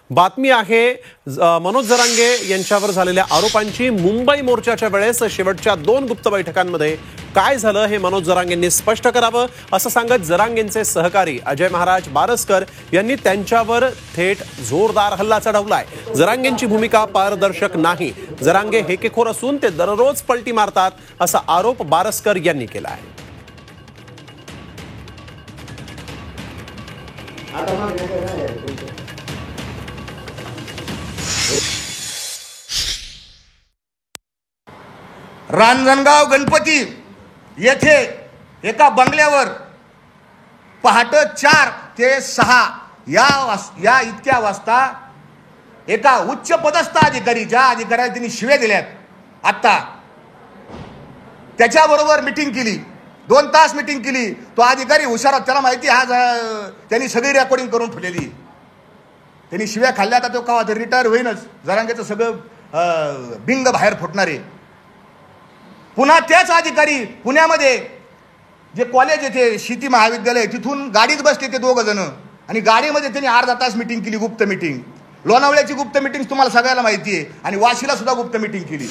बातमी आहे मनोज जरांगे यांच्यावर झालेल्या आरोपांची। मुंबई मोर्चाच्या वेळेस शेवटच्या 2 गुप्त बैठकांमध्ये काय झालं हे मनोज जरांगेंनी स्पष्ट करावं असं सांगत जरांगेंचे सहकारी अजय महाराज बारसकर यांनी त्यांच्यावर थेट जोरदार हल्ला चढवलाय। जरांगेंची भूमिका पारदर्शक नाही, जरांगे हेकेखोर असून ते दररोज पलटी मारतात असा आरोप बारसकर यांनी केला आहे। रांजणगाव गणपती येथे एका बंगल्यावर पहाटे 4 ते 6 या इतक्या वाजता एका उच्च पदस्थ अधिकाऱ्याला त्यांनी शिव्या दिल्यात। आता त्याच्याबरोबर मीटिंग केली, 2 तास मीटिंग केली। तो अधिकारी हुशार होता, त्याला माहिती हा त्यांनी सगळी रेकॉर्डिंग करून ठेवलेली। त्यांनी शिव्या खाल्ल्या, आता तो कवा तरी रिटायर होईनच। जरांगेचं सगळं बिंग बाहेर फुटणार आहे। पुन्हा त्याच अधिकारी पुण्यामध्ये जे कॉलेज येते शेती महाविद्यालय, तिथून गाडीत बसले ते 2 जण आणि गाडीमध्ये त्यांनी अर्धा तास मीटिंग केली, गुप्त मीटिंग। लोणावळ्याची गुप्त मीटिंग तुम्हाला सगळ्याला माहिती आहे आणि वाशीला सुद्धा गुप्त मीटिंग केली।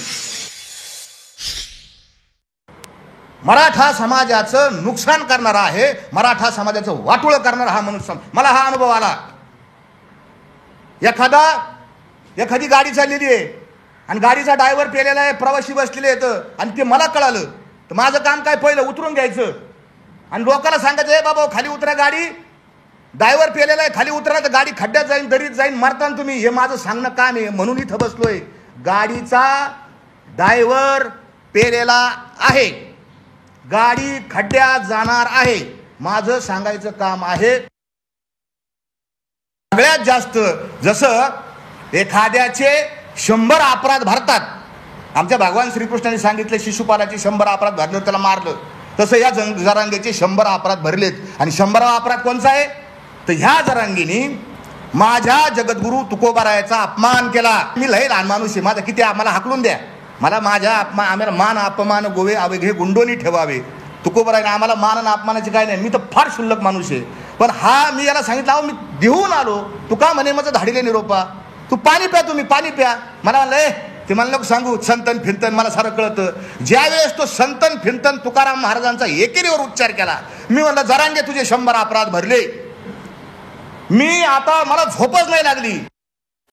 मराठा समाजाचं नुकसान करणारा आहे, मराठा समाजाचं वाटोळं करणारा हा मनुष्य। मला हा अनुभव आला। एखादी गाडी चाललेली आहे आणि गाडीचा ड्रायव्हर पेलेला आहे, प्रवासी बसलेले आहेत आणि ते मला कळालं तर माझं काम काय, पहिलं उतरून घ्यायचं आणि लोकांना सांगायचं ए बाबा खाली उतरा, गाडी ड्रायव्हर पेलेला आहे, खाली उतरा तर गाडी खड्ड्यात जाईन, दरीत जाईन, मरताना तुम्ही। हे माझं सांगणं काम आहे, म्हणून इथं बसलोय। गाडीचा ड्रायव्हर पेलेला आहे, गाडी खड्ड्यात जाणार आहे, माझं सांगायचं काम आहे। सगळ्यात जास्त जसं एखाद्याचे 100 अपराध भरतात, आमच्या भगवान श्रीकृष्णाने सांगितले शिशुपालाचे 100 अपराध भरले त्याला मारलं, तसं या जरांगेचे 100 अपराध भरलेत। आणि 100वा अपराध कोणचा आहे तर ह्या जरांगेनी माझ्या जगद्गुरु तुकोबारायाचा अपमान केला। मी लय लहान माणूस आहे, माझा किती मला हाकलून द्या, मला माझ्या आम्हाला मान अपमान गोवे अवघे गुंडोनी ठेवावे। तुकोबारायाने आम्हाला मान आणि अपमानाचे काय नाही, मी तर फार क्षुल्लक माणूस आहे। पण हा मी याला सांगितलं, मी देऊन आलो, तुका म्हणे माझं धाडीले निरोपा, तू पाणी प्या, तुम्ही पाणी प्या। मला म्हणलं ते मला लोक सांगू संतन फिरतन, मला सारं कळतं। ज्यावेळेस तो संतन फिरतन तुकाराम महाराजांचा एकेरीवर उच्चार केला, मी म्हणलं जरांगे तुझे 100 अपराध भरले, मी आता मला झोपच नाही लागली।